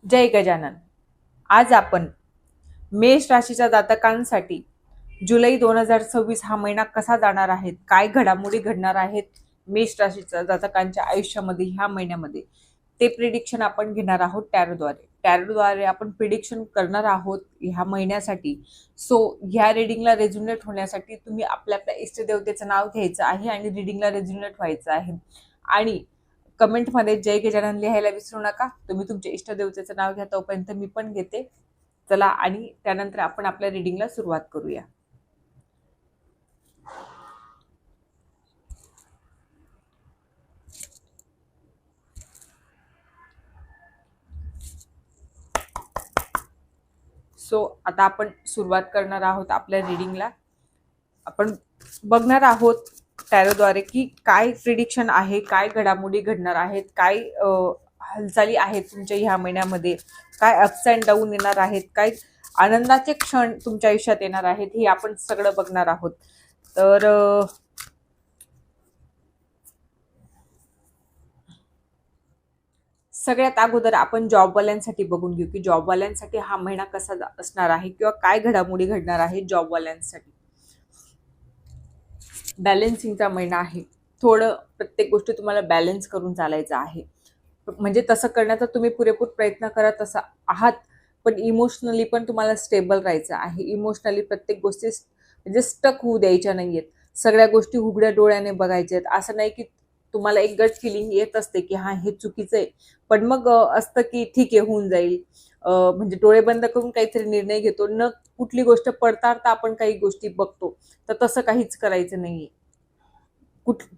जय गजानन. आज आपण मेष राशीच्या जातकांसाठी जुलै 2026 हा महिना कसा जाणार आहे, काय घडामोडी घडणार आहेत मेष राशीच्या जातकांच्या आयुष्यामध्ये ह्या महिन्यामध्ये, ते प्रिडिक्शन आपण घेणार आहोत टॅरोद्वारे. टॅरोद्वारे आपण प्रिडिक्शन करणार आहोत ह्या महिन्यासाठी. सो ह्या रिडिंगला रेझोनेट होण्यासाठी तुम्ही आपल्या आपल्या इष्टदेवतेचं नाव घ्यायचं आहे आणि रिडिंगला रेझोनेट व्हायचं आहे. आणि कमेंटमध्ये जय गजानन लिहायला विसरू नका. तुम्ही तुमच्या इष्टदेवतेचं नाव घ्या, तोपर्यंत मी पण घेते. चला, आणि त्यानंतर आपण आपल्या रिडिंगला सुरुवात करूया. सो आता आपण सुरुवात करणार आहोत आपल्या रिडिंगला. आपण बघणार आहोत टॅरोद्वारे की काय प्रिडिक्शन आहे, काय घडामोडी घडणार आहेत, काय हालचाली आहेत तुमच्या ह्या महिन्यामध्ये, काय अप्स अँड डाऊन येणार आहेत, काय आनंदाचे क्षण तुमच्या आयुष्यात येणार आहेत, हे आपण सगळं बघणार आहोत. तर सगळ्यात अगोदर आपण जॉबवाल्यांसाठी बघून घेऊ की जॉबवाल्यांसाठी हा महिना कसा असणार आहे किंवा काय घडामोडी घडणार आहे जॉबवाल्यांसाठी. बॅलन्सिंगचा महिना आहे. थोडं प्रत्येक गोष्टी तुम्हाला बॅलन्स करून चालायचं आहे. म्हणजे तसं करण्याचा तुम्ही पुरेपूर प्रयत्न करत आहात, पण इमोशनली पण तुम्हाला स्टेबल राहायचं आहे. इमोशनली प्रत्येक गोष्टी म्हणजे स्टक होऊ द्यायच्या नाहीयेत. सगळ्या गोष्टी उघड्या डोळ्याने बघायच्या आहेत. असं नाही की तुम्हाला एक गट फिलिंग येत असते की हा हे चुकीचं आहे, पण मग असतं की ठीक आहे होऊन जाईल. म्हणजे डोळे बंद करून काहीतरी निर्णय घेतो, न कुठली गोष्ट पडताळता आपण काही गोष्टी बघतो. तर तसं काहीच करायचं नाहीये.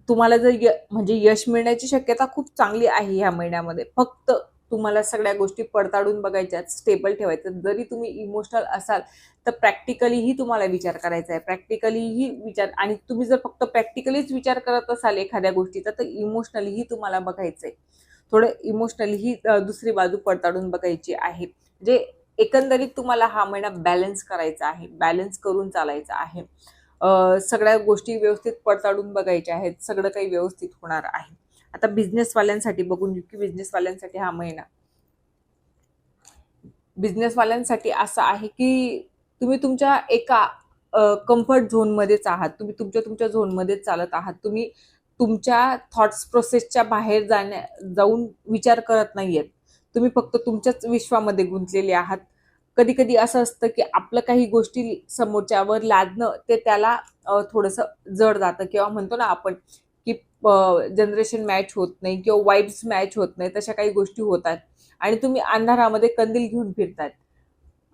तुम्हाला जर म्हणजे यश मिळण्याची शक्यता खूप चांगली आहे ह्या महिन्यामध्ये. फक्त तुम्हाला सगळ्या गोष्टी पडताळून बघायच्या, स्टेबल ठेवायचं. जरी तुम्ही इमोशनल असाल तर प्रॅक्टिकलीही तुम्हाला विचार करायचा आहे. प्रॅक्टिकलीही विचार, आणि तुम्ही जर फक्त प्रॅक्टिकलीच विचार करत असाल एखाद्या गोष्टीचा, तर इमोशनलीही तुम्हाला बघायचंय. थोडं इमोशनलीही दुसरी बाजू पडताळून बघायची आहे. म्हणजे एकंदरीत तुम्हाला हा महिना बॅलन्स करायचा आहे, बॅलन्स करून चालायचा आहे. सगळ्या गोष्टी व्यवस्थित पडताळून बघायच्या आहेत. सगळं काही व्यवस्थित होणार आहे. आता बिझनेसवाल्यांसाठी बघून घेऊ की बिझनेसवाल्यांसाठी हा महिना बिझनेसवाल्यांसाठी असा आहे की तुम्ही तुमच्या एका कम्फर्ट झोनमध्येच आहात. तुम्ही तुमच्या झोनमध्येच चालत आहात. तुम्ही तुमच्या थॉट्स प्रोसेसच्या बाहेर जाऊन विचार करत नाहीयेत. तुम्ही फक्त तुमच्याच विश्वामध्ये गुंतलेले आहात. कधी कधी असं असतं की आपलं काही गोष्टी समोरच्यावर लादणं ते त्याला थोडंसं जड जातं, किंवा म्हणतो ना आपण की जनरेशन मॅच होत नाही किंवा वाईब्स मॅच होत नाही, तशा काही गोष्टी होतात. आणि तुम्ही अंधारामध्ये कंदील घेऊन फिरतायत.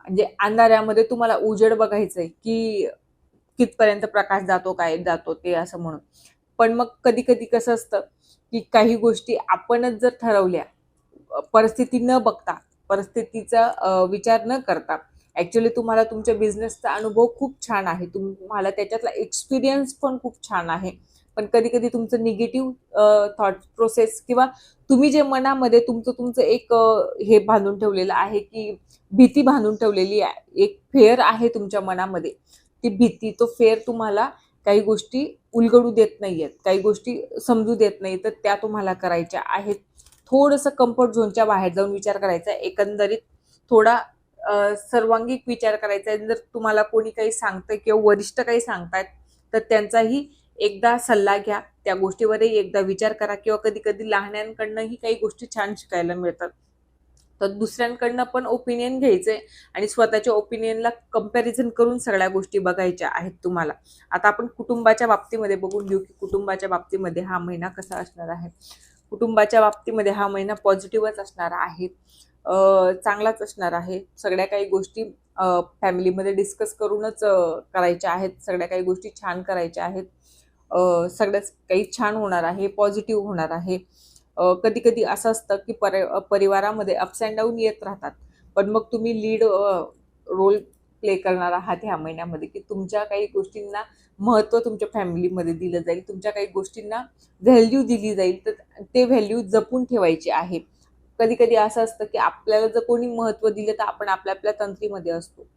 म्हणजे अंधारामध्ये तुम्हाला उजेड बघायचंय की कितपर्यंत प्रकाश जातो, काय जातो ते असं म्हणून. पण मग कधी कधी कसं असतं की काही गोष्टी आपणच जर ठरवल्या, परिस्थिती न बघता, परिस्थितीचा विचार न करता. ऍक्च्युली तुम्हाला तुमच्या बिझनेसचा अनुभव खूप छान आहे, तुम्हाला त्याच्यातला एक्सपिरियन्स पण खूप छान आहे. पण कधी कधी तुमचं निगेटिव्ह थॉट प्रोसेस, किंवा तुम्ही जे मनामध्ये तुमचं तुमचं एक हे बांधून ठेवलेलं आहे की भीती बांधून ठेवलेली आहे, एक फेअर आहे तुमच्या मनामध्ये. ती भीती, तो फेअर तुम्हाला काही गोष्टी उलगडू देत नाहीयेत, काही गोष्टी समजू देत नाही, तर त्या तुम्हाला करायच्या आहेत. थोडंसं कम्फर्ट झोनच्या बाहेर जाऊन विचार करायचा आहे. एकंदरीत थोडा सर्वांगिक विचार करायचा आहे. जर तुम्हाला कोणी काही सांगतंय किंवा वरिष्ठ काही सांगतायत, तर त्यांचाही एकदा सल्ला घ्या. त्या गोष्टीवरही एकदा विचार करा. किंवा कधी कधी लहान्यांकडनंही काही गोष्टी छान शिकायला मिळतात. तर दुसऱ्यांकडनं पण ओपिनियन घ्यायचंय आणि स्वतःच्या ओपिनियनला कंपॅरिझन करून सगळ्या गोष्टी बघायच्या आहेत तुम्हाला. आता आपण कुटुंबाच्या बाबतीमध्ये बघून घेऊ की कुटुंबाच्या बाबतीमध्ये हा महिना कसा असणार आहे. कुटुंबाच्या बाबतीमध्ये हा महिना पॉझिटिव्हच असणार आहे. चांगलाच असणार आहे. सगळ्या काही गोष्टी फॅमिलीमध्ये डिस्कस करूनच करायच्या आहेत. सगळ्या काही गोष्टी छान करायच्या आहेत. सगळंच काही छान होणार आहे, पॉझिटिव्ह होणार आहे. कधी कधी असं असतं की परिवारामध्ये अप्स अँड डाऊन येत राहतात, पण मग तुम्ही लीड रोल प्ले करणार आहात ह्या महिन्यामध्ये, की तुमच्या काही गोष्टींना महत्त्व तुमच्या फॅमिलीमध्ये दिलं जाईल, तुमच्या काही गोष्टींना व्हॅल्यू दिली जाईल, तर ते व्हॅल्यू जपून ठेवायची आहे. कधी कधी असं असतं की आपल्याला जर कोणी महत्त्व दिलं तर आपण आपल्या आपल्या तंत्रीमध्ये असतो,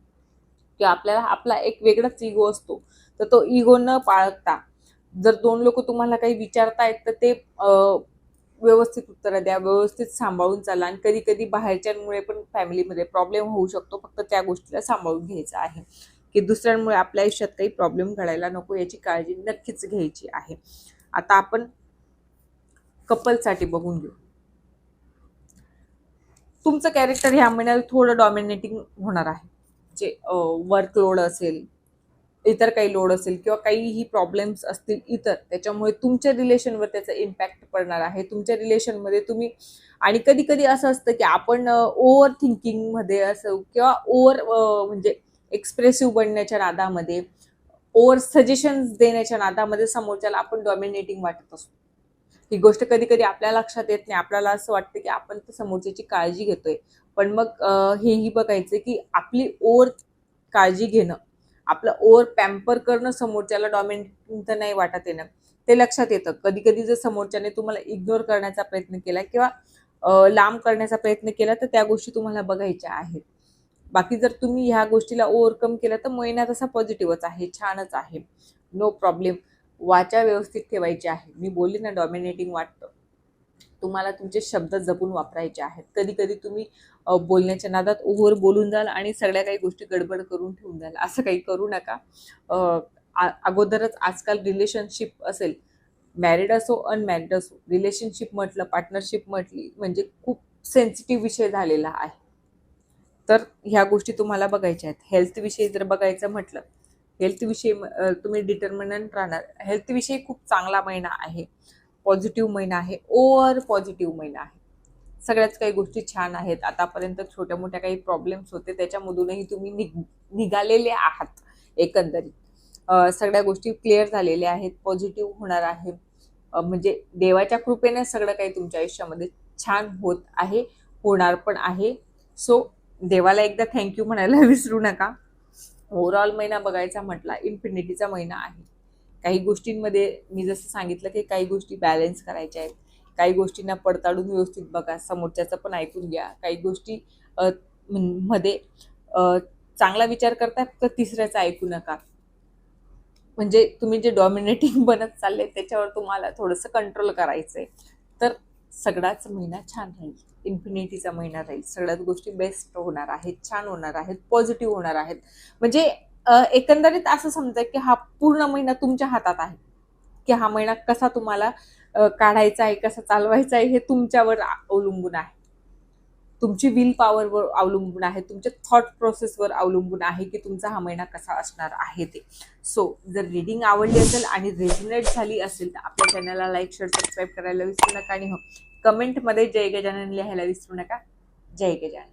किंवा आपल्याला आपला एक वेगळाच इगो असतो. तर तो इगो न पाळता जर दोन लोक तुम्हाला काही विचारतायत, तर ते व्यवस्थित उत्तरं द्या, व्यवस्थित सांभाळून चाला. आणि कधी कधी बाहेरच्यांमुळे पण फॅमिलीमध्ये प्रॉब्लेम होऊ शकतो, फक्त त्या गोष्टीला सांभाळून घ्यायचं आहे, की दुसऱ्यांमुळे आपल्या आयुष्यात काही प्रॉब्लेम घडायला नको, याची काळजी नक्कीच घ्यायची आहे. आता आपण कपलसाठी बघून घेऊ. तुमचं कॅरेक्टर ह्या महिन्यात थोडं डॉमिनेटिंग होणार आहे. जे वर्कलोड असेल, इतर काही लोड असेल, किंवा काहीही प्रॉब्लेम्स असतील इतर, त्याच्यामुळे तुमच्या रिलेशनवर त्याचा इम्पॅक्ट पडणार आहे. तुमच्या रिलेशनमध्ये तुम्ही, आणि कधी कधी असं असतं की आपण ओव्हर थिंकिंग मध्ये असो, किंवा ओव्हर म्हणजे एक्सप्रेसिव्ह बनण्याच्या नादामध्ये, ओव्हर सजेशन्स देण्याच्या नादामध्ये समोरच्याला आपण डॉमिनेटिंग वाटत असतो. ही गोष्ट कधी कधी आपल्या लक्षात येत नाही. आपल्याला असं वाटतं की आपण तर समोरच्याची काळजी घेतोय, पण मग हेही बघायचं की आपली ओव्हर काळजी घेणं, आपलं ओव्हर पॅम्पर करणं समोरच्याला डॉमिनेटिंग तर नाही वाटत येणं, ते लक्षात येतं. कधी कधी जर समोरच्याने तुम्हाला इग्नोर करण्याचा प्रयत्न केला, किंवा लांब करण्याचा प्रयत्न केला, तर त्या गोष्टी तुम्हाला बघायच्या आहेत. बाकी जर तुम्ही ह्या गोष्टीला ओव्हरकम केलं तर महिना तसा पॉझिटिव्हच आहे, छानच आहे, नो प्रॉब्लेम. वाचा व्यवस्थित ठेवायची आहे. मी बोलली ना डॉमिनेटिंग वाटतं, तुम्हाला तुमचे शब्द जपून वापरायचे आहेत. कधी कधी तुम्ही बोलण्याच्या नादात ओव्हर बोलून जाल आणि सगळ्या काही गोष्टी गडबड करून ठेवून जाल. असं काही करू नका. अगोदरच आजकाल रिलेशनशिप असेल, मॅरिड असो अनमॅरिड असो, रिलेशनशिप म्हटलं, पार्टनरशिप म्हटली म्हणजे खूप सेन्सिटिव्ह विषय झालेला आहे. तर ह्या गोष्टी तुम्हाला बघायच्या आहेत. हेल्थ विषयी जर बघायचं म्हटलं, हेल्थ विषयी तुम्ही डिटर्मिनंट राहणार. हेल्थ विषयी खूप चांगला महिना आहे, पॉझिटिव्ह महिना आहे, ओव्हर पॉझिटिव्ह महिना आहे. सगळ्याच काही गोष्टी छान आहेत. आतापर्यंत छोट्या मोठ्या काही प्रॉब्लेम्स होते, त्याच्यामधूनही तुम्ही निघालेले आहात. एकंदरीत सगळ्या गोष्टी क्लिअर झालेल्या आहेत, पॉझिटिव्ह होणार आहे. म्हणजे देवाच्या कृपेने सगळं काही तुमच्या आयुष्यामध्ये छान होत आहे, होणार पण आहे. सो देवाला एकदा थँक्यू म्हणायला विसरू नका. ओव्हरऑल महिना बघायचा म्हटला, इन्फिनिटीचा महिना आहे. काही गोष्टींमध्ये मी जसं सांगितलं की काही गोष्टी बॅलन्स करायच्या आहेत, काही गोष्टींना पडताळून व्यवस्थित बघा, समोरच्याचं पण ऐकून घ्या. काही गोष्टी मध्ये चांगला विचार करता, फक्त तिसऱ्याचं ऐकू नका. म्हणजे तुम्ही जे डॉमिनेटिंग बनत चालले त्याच्यावर तुम्हाला थोडंसं कंट्रोल करायचंय. तर सगळाच महिना छान राहील, इन्फिनिटीचा महिना राहील. सगळ्याच गोष्टी बेस्ट होणार आहेत, छान होणार आहेत, पॉझिटिव्ह होणार आहेत. म्हणजे एकंदरीत असं समजा की हा पूर्ण महिना तुमच्या हातात आहे, की हा महिना कसा तुम्हाला काढायचा आहे, कसा चालवायचा आहे, हे तुमच्यावर अवलंबून आहे. तुमची विल पॉवरवर अवलंबून आहे, तुमच्या थॉट प्रोसेसवर अवलंबून आहे की तुमचा हा महिना कसा असणार आहे ते. सो जर रीडिंग आवडली असेल आणि रेझोनेट झाली असेल तर आपल्या चॅनलला लाईक, शेअर, सबस्क्राईब करायला विसरू नका. आणि हो, कमेंटमध्ये जय गजानन लिहायला विसरू नका. जय गजानन.